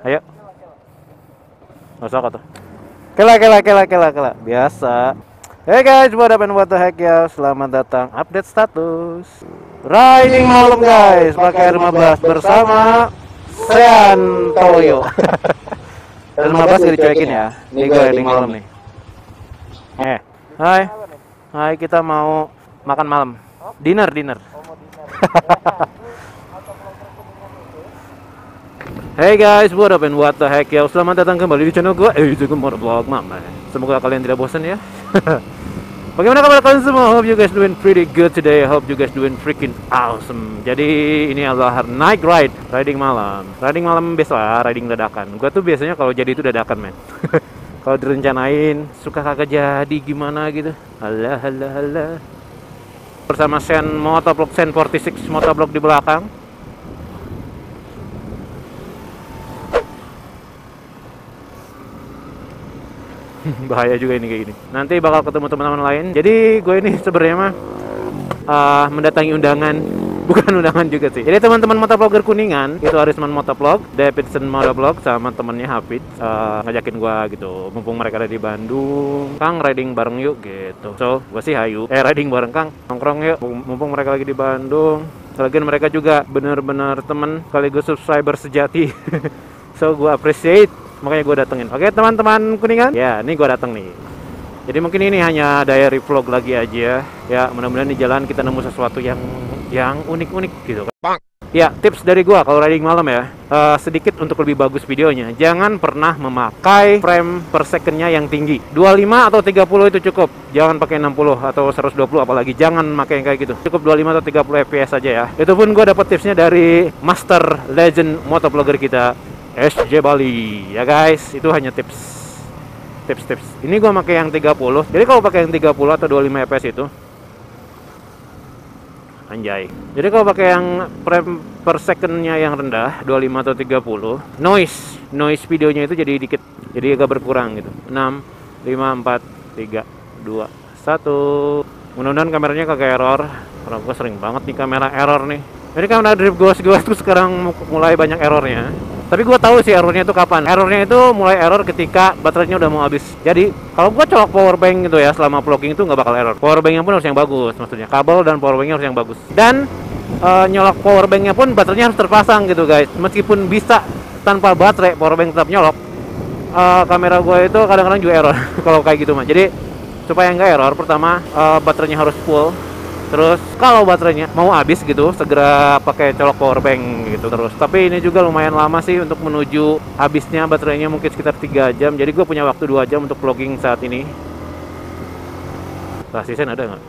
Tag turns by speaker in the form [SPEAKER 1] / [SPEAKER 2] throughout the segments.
[SPEAKER 1] Ayo. Masuk tuh. Kela. Biasa. Hey guys, what up and what the heck ya? Selamat datang update status riding malam guys, pakai R15 bersama Sean Toyo. R15 gak dicuekin ya. Ini gue riding malam nih. Hai, kita mau makan malam. Dinner. Hey guys, what up and what the heck ya? Selamat datang kembali di channel gue. Itu gue motovlog mama. Semoga kalian tidak bosan ya. Bagaimana kabar kalian semua? Hope you guys doing pretty good today. Hope you guys doing freaking awesome. Jadi ini adalah night ride, riding malam. Riding malam biasa, riding dadakan. Gue tuh biasanya kalau jadi itu dadakan, men. Kalau direncanain suka kagak jadi gimana gitu. Halah. Bersama Sen Motovlog, Sen 46 Motovlog di belakang. Bahaya juga ini kayak gini. Nanti bakal ketemu teman-teman lain. Jadi gue ini sebenarnya mah mendatangi undangan, bukan undangan juga sih. Jadi teman-teman motovlogger Kuningan, itu Arisman Motovlog, Davidson Motovlog sama temennya Hafid ngajakin gue gitu. Mumpung mereka ada di Bandung, Kang riding bareng yuk gitu. So gue sih hayu, riding bareng Kang, nongkrong yuk. Mumpung mereka lagi di Bandung. Lagian mereka juga bener-bener temen sekaligus subscriber sejati. So gue appreciate, makanya gue datengin. Oke teman-teman Kuningan, ya ini gue dateng nih. Jadi mungkin ini hanya diary vlog lagi aja. Ya mudah-mudahan di jalan kita nemu sesuatu yang unik-unik gitu kan. Ya tips dari gue kalau riding malam ya, sedikit untuk lebih bagus videonya, jangan pernah memakai frame per secondnya yang tinggi. 25 atau 30 itu cukup. Jangan pakai 60 atau 120 apalagi. Jangan pakai yang kayak gitu. Cukup 25 atau 30 fps aja ya. Itu pun gue dapet tipsnya dari master legend motovlogger kita, SJ Bali ya guys. Itu hanya tips. Ini gua pakai yang 30. Jadi kalau pakai yang 30 atau 25 fps itu anjay. Jadi kalau pakai yang frame per secondnya yang rendah 25 atau 30, noise videonya itu jadi dikit. Jadi agak berkurang gitu. 6 5 4 3 2 1. Mudah-mudahan kameranya kagak error. Karena gua sering banget nih kamera error nih. Ini kamera drift gua tuh sekarang mulai banyak errornya. Tapi gue tahu sih errornya itu kapan. Errornya itu mulai error ketika baterainya udah mau habis. Jadi kalau gue colok power bank gitu ya selama vlogging itu nggak bakal error. Power banknya pun harus yang bagus, maksudnya kabel dan power banknya harus yang bagus. Dan nyolok power banknya pun baterainya harus terpasang gitu guys. Meskipun bisa tanpa baterai power bank tetap nyolok. Kamera gue itu kadang-kadang juga error kalau kayak gitu mah. Jadi supaya nggak error, pertama baterainya harus full. Terus kalau baterainya mau habis gitu, segera pakai colok power bank gitu terus. Tapi ini juga lumayan lama sih untuk menuju habisnya baterainya, mungkin sekitar 3 jam. Jadi gue punya waktu 2 jam untuk vlogging saat ini. Asisten ada nggak?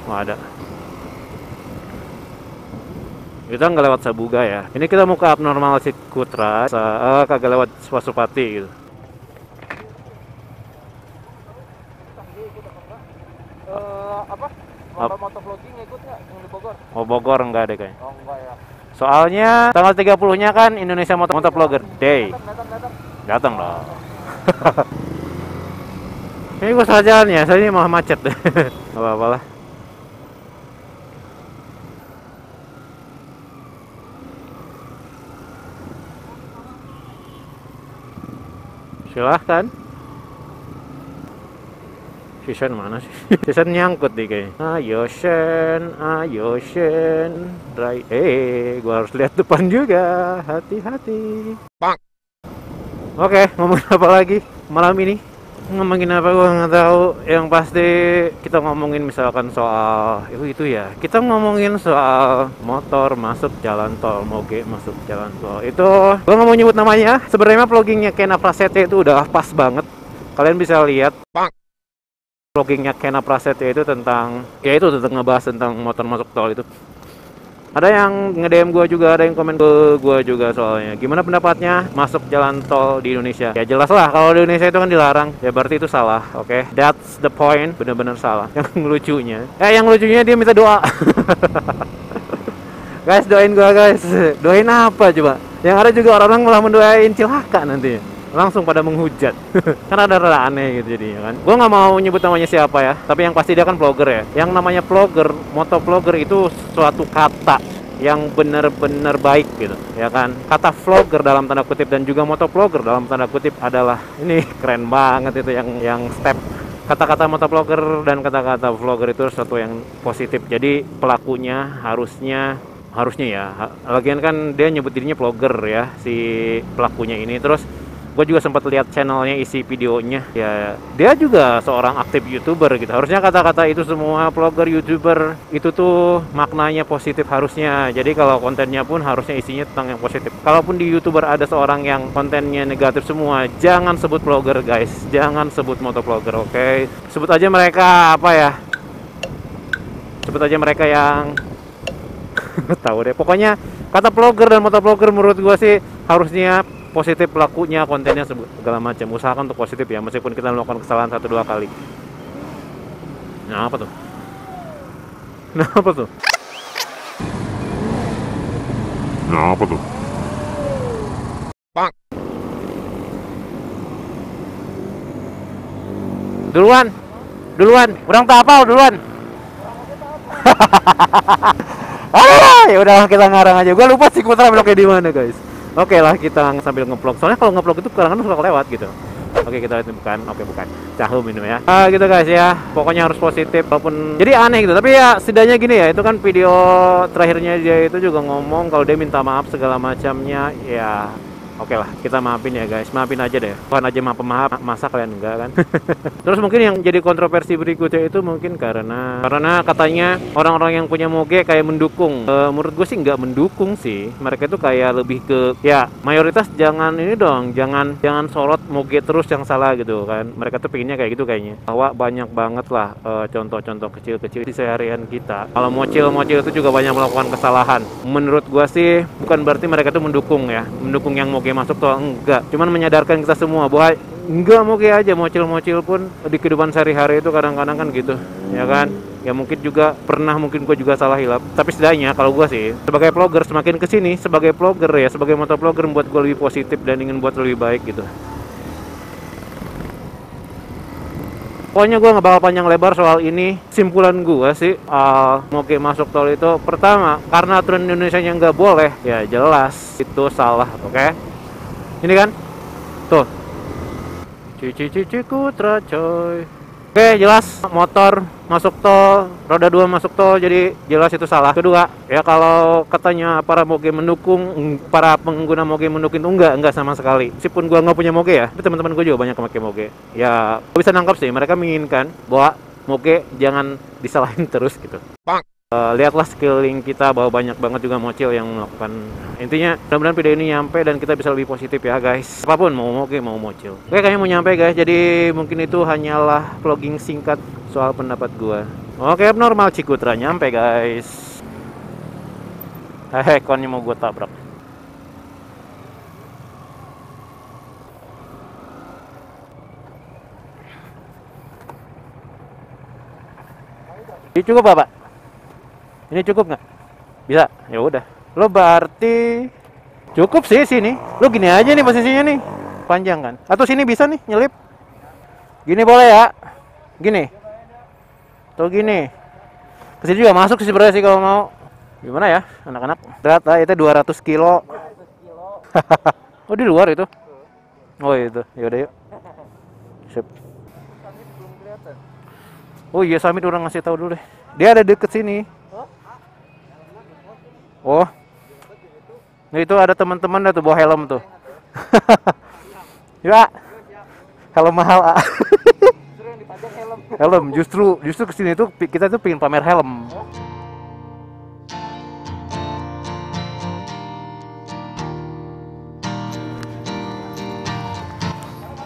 [SPEAKER 1] Nggak ada. Kita nggak lewat Sabuga ya. Ini kita mau ke Abnormal Cikutra, kagak lewat Swasupati gitu.
[SPEAKER 2] Motovlogging ikut nggak yang di Bogor?
[SPEAKER 1] Oh Bogor enggak deh kayaknya.
[SPEAKER 2] Oh enggak ya.
[SPEAKER 1] Soalnya tanggal 30-nya kan Indonesia Motovlogger Day. Datang dong. Ini gue salah jalan ya, saya ini mau macet. Gak apa-apa lah. Silahkan. Shen mana sih? Shen nyangkut nih kayaknya. Ayo Shen. Gua harus lihat depan juga. Hati-hati. Oke, ngomongin apa lagi malam ini? Ngomongin apa gua nggak tahu. Yang pasti kita ngomongin misalkan soal itu ya. Kita ngomongin soal motor masuk jalan tol, moge masuk jalan tol. Itu gua nggak mau nyebut namanya. Sebenarnya vloggingnya Kena Prasetya itu udah pas banget. Kalian bisa lihat. Vloggingnya Kena Prasetya itu tentang ngebahas tentang motor masuk tol itu. Ada yang nge-DM gue juga, ada yang komen ke gue juga soalnya. Gimana pendapatnya masuk jalan tol di Indonesia? Ya jelas lah, kalau di Indonesia itu kan dilarang, ya berarti itu salah, oke? That's the point, bener-bener salah. Yang lucunya dia minta doa. Guys, doain gue guys. Doain apa coba? Yang ada juga orang-orang malah mendoain cilaka nantinya. Langsung pada menghujat. Kan ada rada aneh gitu jadinya kan. Gue nggak mau nyebut namanya siapa ya, tapi yang pasti dia kan vlogger ya. Yang namanya vlogger, motovlogger itu suatu kata yang benar-benar baik gitu, ya kan? Kata vlogger dalam tanda kutip dan juga motovlogger dalam tanda kutip adalah ini keren banget itu yang step kata-kata motovlogger dan kata-kata vlogger itu sesuatu yang positif. Jadi pelakunya harusnya ya, lagian kan dia nyebut dirinya vlogger ya si pelakunya ini. Terus gue juga sempat lihat channelnya, isi videonya ya, dia juga seorang aktif youtuber gitu. Harusnya kata-kata itu semua vlogger youtuber itu tuh maknanya positif harusnya. Jadi kalau kontennya pun harusnya isinya tentang yang positif. Kalaupun di youtuber ada seorang yang kontennya negatif semua, jangan sebut vlogger guys, jangan sebut motovlogger, oke? Sebut aja mereka apa ya, sebut aja mereka yang tahu deh. Pokoknya kata vlogger dan motovlogger menurut gue sih harusnya positif, pelakunya, kontennya, segala macam. Usahakan untuk positif ya, meskipun kita melakukan kesalahan 1-2 kali. Nah, apa tuh? Nah, apa tuh?
[SPEAKER 3] Nah, apa tuh?
[SPEAKER 2] Pak.
[SPEAKER 1] Duluan, urang tak apal duluan. Ya udah kita ngarang aja. Gua lupa sih putra bloknya di mana, guys. Oke lah, kita sambil ngevlog. Soalnya kalau ngevlog itu kadang-kadang suka lewat gitu. Oke, kita lihat bukan. Oke, bukan. Cahu minum ya. Gitu guys ya. Pokoknya harus positif walaupun jadi aneh gitu. Tapi ya setidaknya gini ya, itu kan video terakhirnya dia itu juga ngomong kalau dia minta maaf segala macamnya. Ya oke lah, kita maafin ya guys, maafin aja deh. Tuhan aja maaf, masa kalian enggak kan? Terus mungkin yang jadi kontroversi berikutnya itu mungkin karena katanya orang-orang yang punya moge kayak mendukung. Menurut gue sih nggak mendukung sih. Mereka itu kayak lebih ke ya mayoritas jangan ini dong, jangan sorot moge terus yang salah gitu kan. Mereka tuh pengennya kayak gitu kayaknya. Bahwa banyak banget lah contoh-contoh kecil-kecil di seharian kita. Kalau mocil itu juga banyak melakukan kesalahan. Menurut gue sih bukan berarti mereka tuh mendukung ya, mendukung yang moge masuk tuh enggak, cuman menyadarkan kita semua bahwa enggak moge aja, mocil pun di kehidupan sehari-hari itu kadang-kadang kan gitu ya kan. Ya mungkin juga pernah, mungkin gue juga salah hilap, tapi setidaknya kalau gue sih sebagai vlogger semakin kesini sebagai vlogger ya, sebagai motovlogger membuat gue lebih positif dan ingin buat lebih baik gitu. Pokoknya gue nggak bakal panjang lebar soal ini. Simpulan gue sih moge masuk tol itu pertama karena aturan Indonesia yang nggak boleh, ya jelas itu salah, oke? Ini kan tuh cici kutra coy. Oke, jelas motor masuk tol, roda 2 masuk tol, jadi jelas itu salah. Kedua, ya kalau katanya para moge mendukung, para pengguna moge mendukung itu enggak sama sekali. Meskipun gua nggak punya moge ya, tapi teman-teman gua juga banyak yang pakai moge. Ya, gua bisa nangkap sih mereka menginginkan bahwa moge jangan disalahin terus gitu.
[SPEAKER 2] Bang.
[SPEAKER 1] Lihatlah sekeliling kita bahwa banyak banget juga mocil yang melakukan. Intinya mudah-mudahan video ini nyampe dan kita bisa lebih positif ya guys. Apapun, mau moge mau mocil. Oke, kayaknya mau nyampe guys. Jadi mungkin itu hanyalah vlogging singkat soal pendapat gua. Oke, abnormal Cikutra nyampe guys. Hehe, konnya mau gua tabrak. Ini cukup Pak? Ini cukup nggak? Bisa? Ya udah. Lo berarti cukup sih sini. Lo gini aja nih posisinya nih. Panjang kan? Atau sini bisa nih nyelip. Gini boleh ya? Gini. Tuh gini. Kesini juga masuk sih sebenarnya sih kalau mau. Gimana ya anak-anak? Berat lah itu 200 kilo. Oh di luar itu? Oh itu. Yaudah yuk. Sip. Oh iya, Samit udah ngasih tahu dulu deh. Dia ada deket sini. Oh, nah, itu ada teman-teman dah tuh bawa helm tuh. Ya, helm mahal. Helm justru kesini tuh kita tuh pengen pamer helm.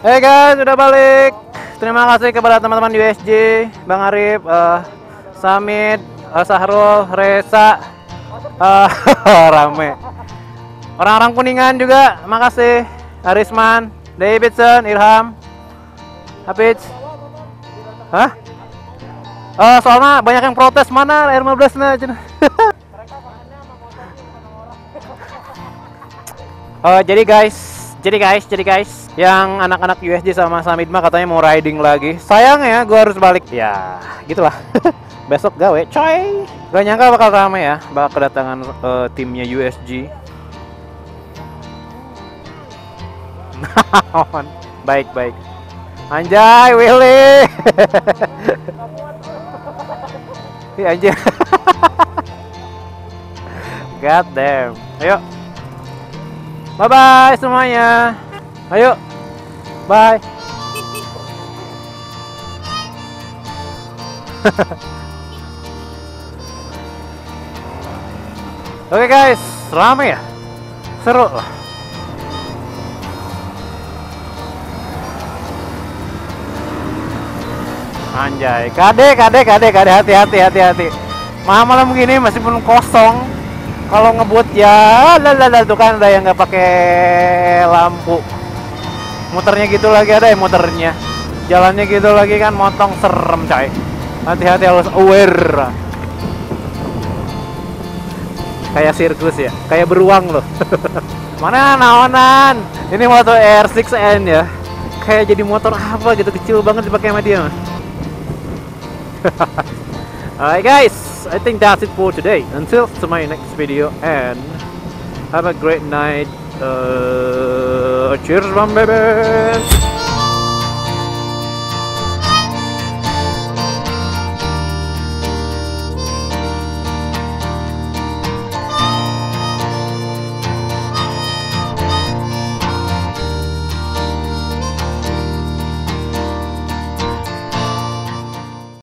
[SPEAKER 1] Hey guys, udah balik. Terima kasih kepada teman-teman di USJ, Bang Arif, Samit, Sahrul, Reza. Rame. Orang-orang Kuningan juga, makasih. Arisman, Davidson, Irham, Hafiz. Hah? Soalnya banyak yang protes, mana R15 nah. Jadi guys, yang anak-anak USJ sama Samidma katanya mau riding lagi. Sayang ya, gue harus balik. Ya, gitulah. Besok gawe, coy. Gak nyangka bakal ramai ya, bakal kedatangan timnya USG. Baik. Anjay, Willy. Ih, anjay. God damn. Ayo. Bye-bye semuanya. Ayo. Bye. Oke guys, rame ya? Seru lah. Anjay, kade, hati-hati. Malam begini masih pun kosong. Kalau ngebut ya, tuh kan ada yang nggak pakai lampu. Muternya gitu lagi, ada yang muternya. Jalannya gitu lagi kan, motong serem coy. Hati-hati, harus aware. Kayak sirkus ya, kayak beruang loh. Mana naonan? Ini motor R6N ya. Kayak jadi motor apa gitu, kecil banget dipakai sama dia. Alright guys, I think that's it for today. Until to my next video and have a great night. Cheers, baby.